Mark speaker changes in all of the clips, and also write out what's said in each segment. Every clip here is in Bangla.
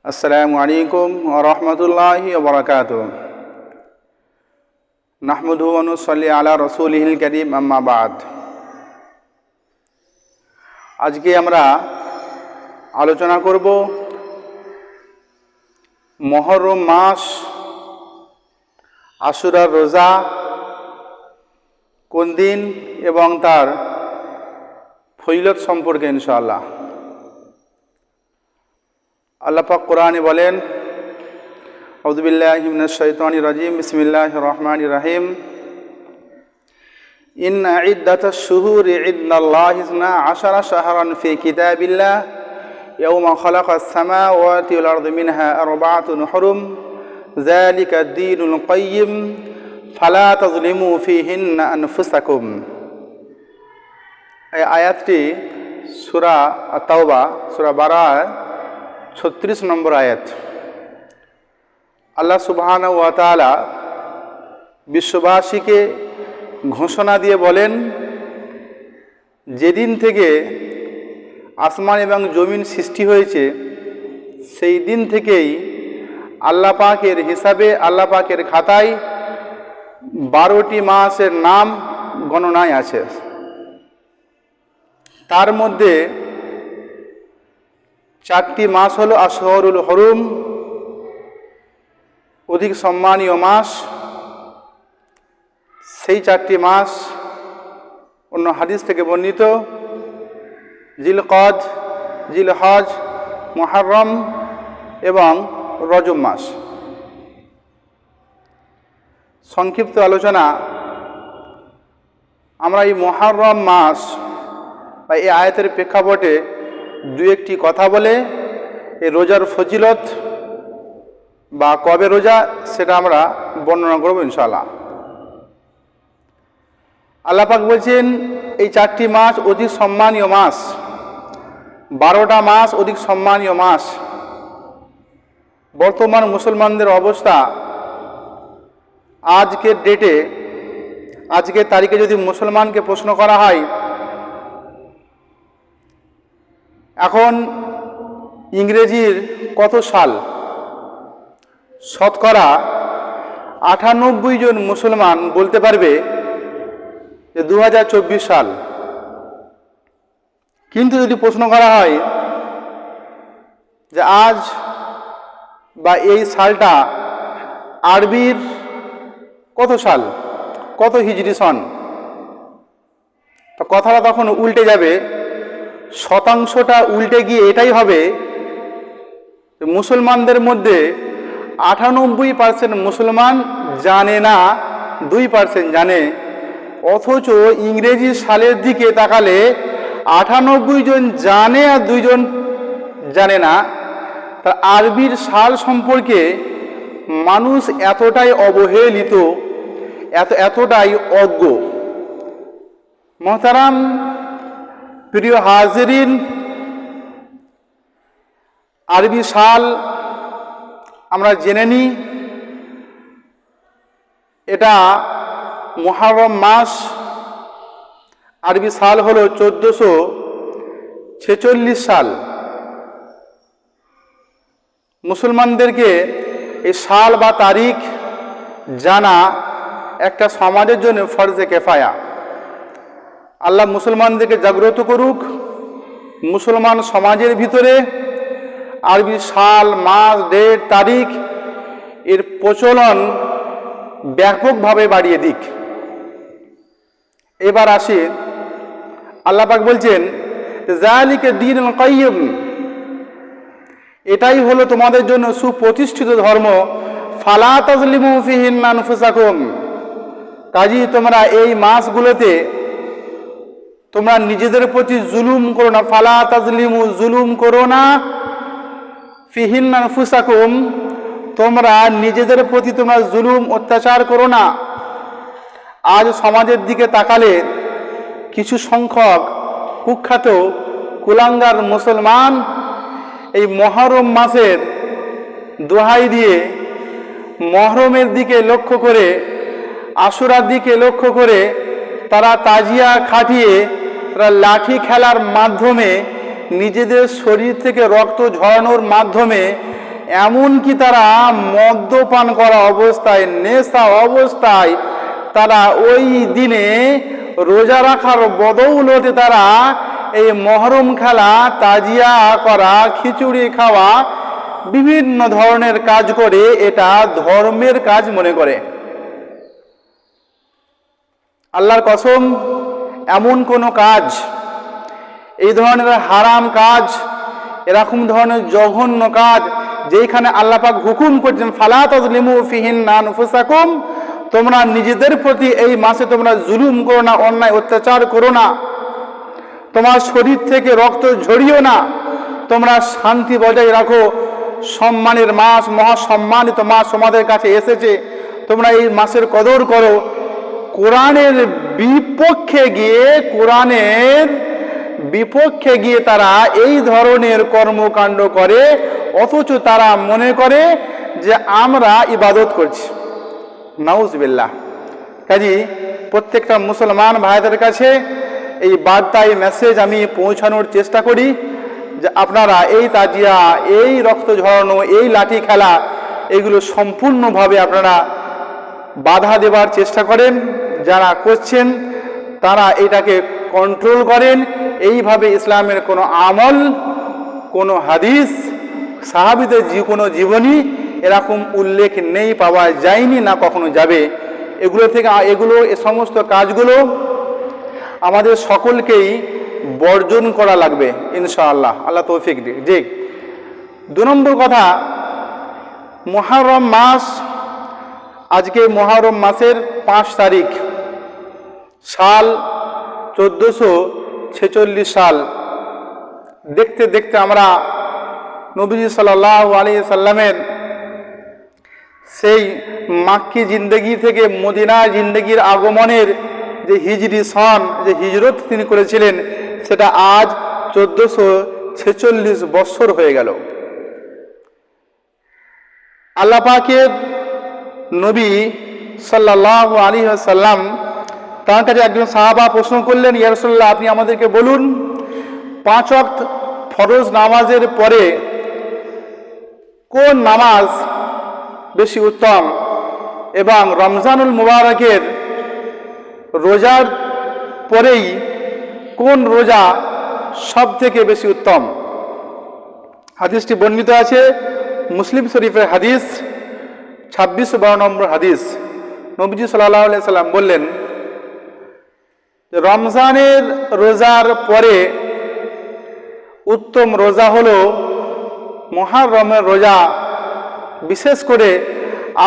Speaker 1: আসসালামু আলাইকুম ওয়া রাহমাতুল্লাহি ওয়া বারাকাতুহু। নাহমাদুহু ওয়া নুসাল্লি আলা রাসূলিহিল কারীম, আম্মা বাদ। আজকে আমরা আলোচনা করব মুহররম মাস, আশুরার রোজা কোন দিন এবং তার ফজিলত সম্পর্কে ইনশাআল্লাহ। আল্লাহ পাক কোরআনে বলেন, আউযু বিল্লাহি মিনাশ শাইতানির রাজিম, বিসমিল্লাহির রহমানির রহিম। ইন্না ইদ্দাতাশ শুহুরি ইনদাল্লাহি ইসনা আশারা শাহরান ফি কিতাবিল্লাহ ইয়াওমা খালাকাস সামাওয়াতি ওয়াল আরদি মিনহা আরবাআতুন হুরুম যালিকা দ্বীনুল কাইয়্যিম ফালা তাযলিমু ফীহিন্না আনফুসাকুম। এই আয়াতটি সূরা আত-তাওবা, সূরা বারাহ 36 নম্বর আয়াত। আল্লাহ সুবহানাহু ওয়া তাআলা বিশ্ববাসীকে ঘোষণা দিয়ে বলেন, যেদিন থেকে আসমান এবং জমিন সৃষ্টি হয়েছে সেই দিন থেকেই আল্লাহ পাকের হিসাবে, আল্লাহ পাকের খাতায় 12টি মাসের নাম গণনায় আছে। তার মধ্যে 4টি মাস হলো আশহুরুল হুরুম, অধিক সম্মানীয় মাস। সেই 4টি মাস অন্য হাদিস থেকে বর্ণিত: জিলকদ, জিলহজ, মুহররম এবং রজব মাস। সংক্ষিপ্ত আলোচনা, আমরা এই মুহররম মাস বা এই আয়াতের প্রেক্ষাপটে দু একটি কথা বলে এই রোজার ফজিলত বা কবে রোজা সেটা আমরা বর্ণনা করব ইনশাআল্লাহ। আল্লাহ পাক বলছেন, এই 4টি মাস অধিক সম্মানীয় মাস, 12টা মাস অধিক সম্মানীয় মাস। বর্তমান মুসলমানদের অবস্থা, আজকের ডেটে, আজকের তারিখে যদি মুসলমানকে প্রশ্ন করা হয়, এখন ইংরেজির কত সাল, শতকরা 98 জন মুসলমান বলতে পারবে যে 2024 সাল। কিন্তু যদি প্রশ্ন করা হয় যে আজ বা এই সালটা আরবির কত সাল, কত হিজরি সন, তো কথাটা তখন উল্টে যাবে। শতাংশটা উল্টে গিয়ে এটাই হবে, মুসলমানদের মধ্যে 98% মুসলমান জানে না, 2% জানে। অথচ ইংরেজি সালের দিকে তাকালে 98 জন জানে আর 2 জন জানে না। তা আরবির সাল সম্পর্কে মানুষ এতটাই অবহেলিত, এতটাই অজ্ঞ। মোহতারাম প্রিয় হাজিরিন, আরবি সাল আমরা জেনে নিই। এটা মুহররম মাস, আরবি সাল হলো 1446 সাল। মুসলমানদেরকে এই সাল বা তারিখ জানা একটা সমাজের জন্য ফরজে কেফায়া। আল্লাহ মুসলমানদেরকে জাগ্রত করুক। মুসলমান সমাজের ভিতরে আরবি সাল, মাস, ডেট, তারিখ এর প্রচলন ব্যাপকভাবে বাড়িয়ে দিক। এবার আসি, আল্লাহ পাক বলছেন, যালিকা দ্বীনুল কাইয়্যিম, এটাই হলো তোমাদের জন্য সুপ্রতিষ্ঠিত ধর্ম। ফালা তাযলিমু ফীহিন্না আনফুসাকুম, কাজেই তোমরা এই মাসগুলোতে তোমরা নিজেদের প্রতি জুলুম করো না। ফালা তাযলিমু, জুলুম করো না। ফীহিন্না আনফুসাকুম, তোমরা নিজেদের প্রতি তোমরা জুলুম, অত্যাচার করো না। আজ সমাজের দিকে তাকালে কিছু সংখ্যক কুখ্যাত কুলাঙ্গার মুসলমান এই মুহররম মাসের দোহাই দিয়ে মুহররমের দিকে লক্ষ্য করে, আশুরার দিকে লক্ষ্য করে তারা তাজিয়া খাটিয়ে, তারা লাঠি খেলার মাধ্যমে, নিজেদের শরীর থেকে রক্ত ঝরানোর মাধ্যমে এমনকি তারা মদ্যপান করা অবস্থায়, নেশা অবস্থায় তারা ওই দিনে রোজা রাখার বদৌলতে তারা এই মহরম খেলা, তাজিয়া করা, খিচুড়ি খাওয়া, বিভিন্ন ধরনের কাজ করে এটা ধর্মের কাজ মনে করে। আল্লাহর কসম, এমন কোনো কাজ, এই ধরনের হারাম কাজ, এরকম ধরনের জঘন্য কাজ যেখানে আল্লাহ পাক হুকুম করছেন ফালা তাজলিমু ফিহিন্না আনফুসাকুম, তোমরা নিজেদের প্রতি এই মাসে তোমরা জুলুম করো না, অন্যায় অত্যাচার করো না, তোমার শরীর থেকে রক্ত ঝরিও না, তোমরা শান্তি বজায় রাখো। সম্মানের মাস, মহাসম্মানিত মাস তোমাদের কাছে এসেছে, তোমরা এই মাসের কদর করো। কোরআনের বিপক্ষে গিয়ে তারা এই ধরনের কর্মকাণ্ড করে, অথচ তারা মনে করে যে আমরা ইবাদত করছি। নাউজুবিল্লাহ। কাজী প্রত্যেকটা মুসলমান ভাইদের কাছে এই বার্তা, এই মেসেজ আমি পৌঁছানোর চেষ্টা করি যে আপনারা এই তাজিয়া, এই রক্ত ঝরানো, এই লাঠি খেলা, এগুলো সম্পূর্ণভাবে আপনারা বাধা দেবার চেষ্টা করেন। যারা করছেন তারা এটাকে কন্ট্রোল করেন। এইভাবে ইসলামের কোনো আমল, কোনো হাদিস, সাহাবীদের কোনো জীবনী এরকম উল্লেখ নেই, পাওয়া যায়নি, না কখনো যাবে। এ সমস্ত কাজগুলো আমাদের সকলকেই বর্জন করা লাগবে ইনশাআল্লাহ। আল্লাহ তৌফিক দিক। জি, 2 নম্বর কথা, মুহররম মাস, আজকে মুহররম মাসের 5 তারিখ, সাল 1446 সাল। দেখতে দেখতে আমরা নবীজি সাল্লাল্লাহু আলাইহি সাল্লামের সেই মাক্কি জিন্দেগি থেকে মদিনা জিন্দেগির আগমনের যে হিজরি সন, যে হিজরত তিনি করেছিলেন, সেটা আজ 1446 বছর হয়ে গেল। আল্লাহ পাকের নবী সাল্লাল্লাহু আলাইহি ওয়াসাল্লাম, তার কাছে একজন সাহাবা প্রশ্ন করলেন, ইয়া রাসূলুল্লাহ, আপনি আমাদেরকে বলুন 5 ওয়াক্ত ফরজ নামাজের পরে কোন নামাজ বেশি উত্তম, এবং রমজানুল মুবারকের রোজার পরেই কোন রোজা সব থেকে বেশি উত্তম। হাদিসটি বর্ণিত আছে মুসলিম শরীফের হাদিস 26-12 নম্বর হাদিস। নবীজি সাল্লাল্লাহু আলাইহি সাল্লাম বললেন, রমজানের রোজার পরে উত্তম রোজা হলো মুহররমের রোজা, বিশেষ করে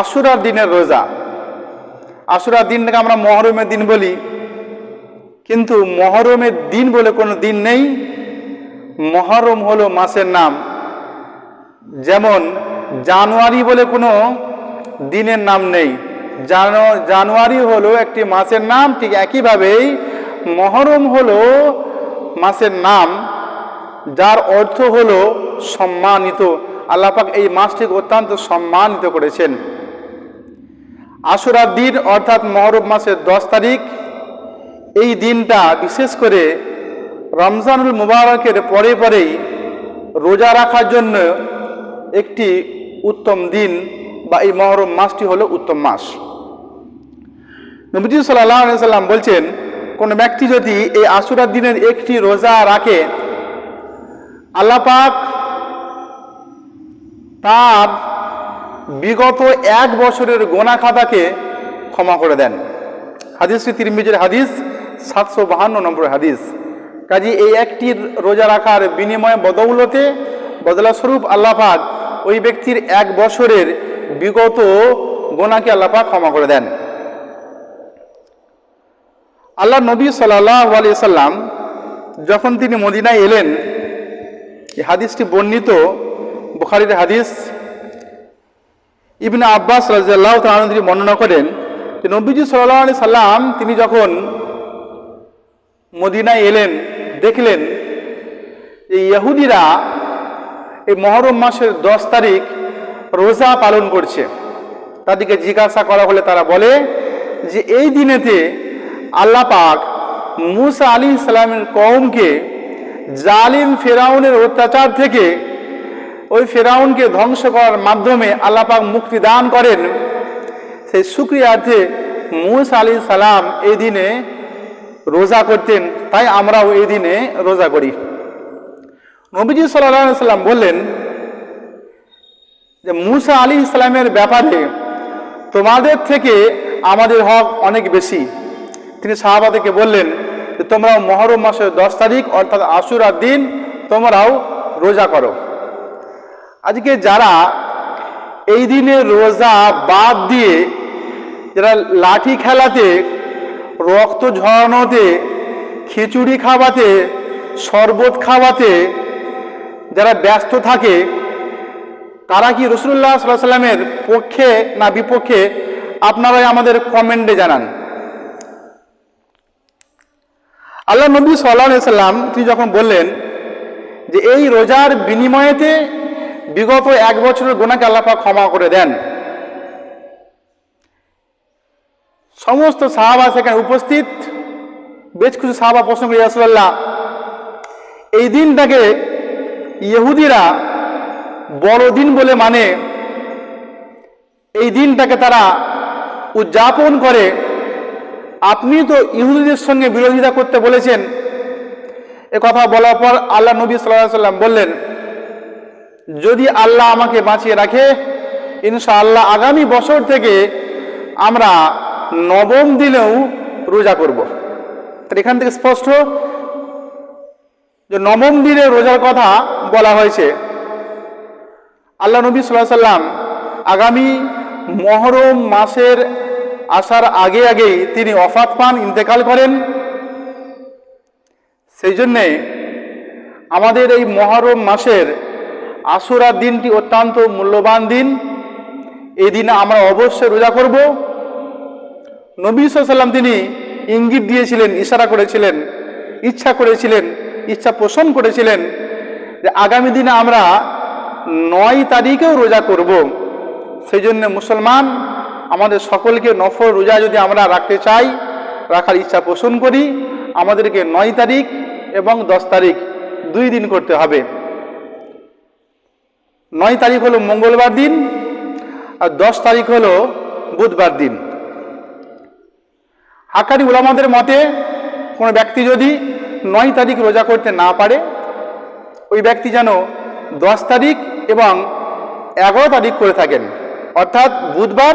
Speaker 1: আশুরার দিনের রোজা। আশুরার দিনটাকে আমরা মহরমের দিন বলি, কিন্তু মহরমের দিন বলে কোনো দিন নেই। মহরম হলো মাসের নাম, যেমন জানুয়ারি বলে কোনো দিনের নাম নেই। জানুয়ারি হলো একটি মাসের নাম, ঠিক একইভাবেই মহরম হলো মাসের নাম, যার অর্থ হলো সম্মানিত। আল্লাহ পাক এই মাসটিকে অত্যন্ত সম্মানিত করেছেন। আশুরার দিন অর্থাৎ মহরম মাসের 10 তারিখ, এই দিনটা বিশেষ করে রমজানুল মুবারকের পরেই রোজা রাখার জন্য একটি উত্তম দিন, বা এই মহরম মাসটি হলো উত্তম মাস। নবীজি সাল্লাল্লাহু আলাইহি সাল্লাম বলছেন, কোন ব্যক্তি যদি এই আশুরার দিনের একটি রোজা রাখে, আল্লাহ পাক তার বিগত 1 বছরের গোনা খাতাকে ক্ষমা করে দেন। হাদিসটি তিরমিজির হাদিস 752 নম্বর হাদিস। কাজে এই একটি রোজা রাখার বিনিময়ে বদলাস্বরূপ আল্লাহ পাক ওই ব্যক্তির 1 বছরের বিগত গোনাকে আল্লাহ পাক ক্ষমা করে দেন। আল্লাহ নবী সাল্লাল্লাহু আলাইহি সাল্লাম যখন তিনি মদিনায় এলেন, এই হাদিসটি বর্ণিত বুখারীর হাদিস। ইবনে আব্বাস রাদিয়াল্লাহু তাআলা আনহু তিনি বর্ণনা করেন যে নবীজি সাল্লাল্লাহু আলাইহি সাল্লাম তিনি যখন মদিনায় এলেন, দেখলেন যে ইহুদিরা এই মুহররম মাসের 10 তারিখ রোজা পালন করছে। তাদেরকে জিজ্ঞাসা করা হলে তারা বলে যে এই দিনেতে আল্লাহ পাক মুসা আলাইহিস সালামের কওমকে জালিম ফেরাউনের অত্যাচার থেকে ওই ফেরাউনকে ধ্বংস করার মাধ্যমে আল্লাহ পাক মুক্তি দান করেন, সেই শুকরিয়ার্থে মূসা আলাইহিস সালাম এই দিনে রোজা করতেন। তাই আমরাও এই দিনে রোজা করি। নবীজি সাল্লাল্লাহু আলাইহি সাল্লাম বললেন যে মূসা আলাইহিস সালামের ব্যাপারে তোমাদের থেকে আমাদের হক অনেক বেশি। তিনি সাহাবাদেরকে বললেন যে তোমরাও মুহররম মাসের 10 তারিখ অর্থাৎ আশুরার দিন তোমরাও রোজা করো। আজকে যারা এই দিনে রোজা বাদ দিয়ে যারা লাঠি খেলাতে, রক্ত ঝরানোতে, খিচুড়ি খাওয়াতে, শরবত খাওয়াতে যারা ব্যস্ত থাকে, তারা কি রাসূলুল্লাহ সাল্লাল্লাহু আলাইহি সাল্লামের পক্ষে না বিপক্ষে? আপনারাই আমাদের কমেন্টে জানান। আল্লাহ নবী সাল্লাল্লাহু আলাইহি সাল্লাম তিনি যখন বললেন যে এই রোজার বিনিময়েতে বিগত 1 বছরের গুনাহকে আল্লাহ পাক ক্ষমা করে দেন, সমস্ত সাহাবা সেখানে উপস্থিত। বেশ কিছু সাহাবা প্রশ্ন করে, ইয়া রাসূলুল্লাহ, এই দিনটাকে ইহুদিরা বড়দিন বলে মানে, এই দিনটাকে তারা উদযাপন করে, আপনি তো ইহুদিদের সঙ্গে বিরোধিতা করতে বলেছেন। এ কথা বলার পর আল্লাহ নবী সাল্লাল্লাহু আলাইহি সাল্লাম বললেন, যদি আল্লাহ আমাকে বাঁচিয়ে রাখে ইনশাআল্লাহ আগামী বছর থেকে আমরা 9ম দিনেও রোজা করব। এখান থেকে স্পষ্ট যে 9ম দিনে রোজার কথা বলা হয়েছে। আল্লাহ নবী সাল্লাল্লাহু আলাইহি সাল্লাম আগামী মুহররম মাসের আসার আগেই তিনি ওফাত পান, ইন্তেকাল করেন। সেই জন্যে আমাদের এই মুহররম মাসের আশুরার দিনটি অত্যন্ত মূল্যবান দিন। এই দিনে আমরা অবশ্যই রোজা করব। নবী সাল্লাল্লাহু আলাইহি সাল্লাম তিনি ইঙ্গিত দিয়েছিলেন, ইশারা করেছিলেন, ইচ্ছা করেছিলেন, ইচ্ছা পোষণ করেছিলেন যে আগামী দিনে আমরা 9 তারিখেও রোজা করব। সেই জন্য মুসলমান আমাদের সকলকে নফল রোজা যদি আমরা রাখতে চাই, রাখার ইচ্ছা পোষণ করি, আমাদেরকে 9 তারিখ এবং 10 তারিখ 2 দিন করতে হবে। 9 তারিখ হলো মঙ্গলবার দিন আর 10 তারিখ হলো বুধবার দিন। হাক্কানি উলামাদের মতে কোনো ব্যক্তি যদি 9 তারিখ রোজা করতে না পারে, ওই ব্যক্তি যেন 10 তারিখ এবং 11 তারিখ করে থাকেন, অর্থাৎ বুধবার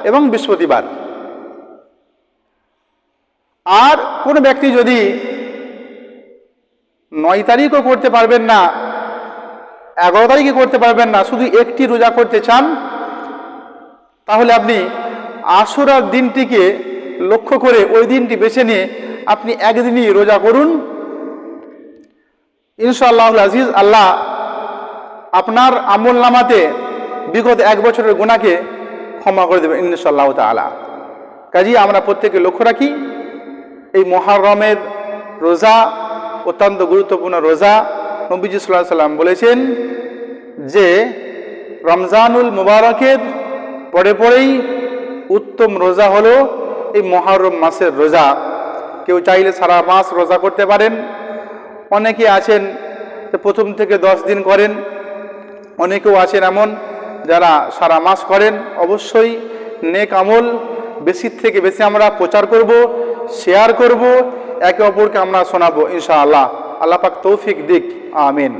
Speaker 1: এবং বৃহস্পতিবার। আর কোনো ব্যক্তি যদি 9 তারিখও করতে পারবেন না, 11 তারিখে করতে পারবেন না, শুধু একটি রোজা করতে চান, তাহলে আপনি আশুরার দিনটিকে লক্ষ্য করে ওই দিনটি বেছে নিয়ে আপনি একদিনই রোজা করুন। ইনশাআল্লাহুল আজিজ আল্লাহ আপনার আমল নামাতে বিগত 1 বছরের গুনাহকে ক্ষমা করে দেবেন ইনশাআল্লাহু তাআলা। কাজেই আমরা প্রত্যেকে লক্ষ্য রাখি, এই মুহররমের রোজা অত্যন্ত গুরুত্বপূর্ণ রোজা। নবীজি সাল্লাল্লাহু আলাইহি সাল্লাম বলেছেন যে রমজানুল মুবারকের পরেই উত্তম রোজা হলো এই মুহররম মাসের রোজা। কেউ চাইলে সারা মাস রোজা করতে পারেন। অনেকে আছেন প্রথম থেকে 10 দিন করেন, অনেকেও আছেন এমন যারা সারা মাস করেন। অবশ্যই নেক আমল বেশি থেকে বেশি আমরা প্রচার করব, শেয়ার করব, একে অপরকে আমরা শোনাবো ইনশাআল্লাহ। আল্লাহ পাক তৌফিক দিক, আমিন।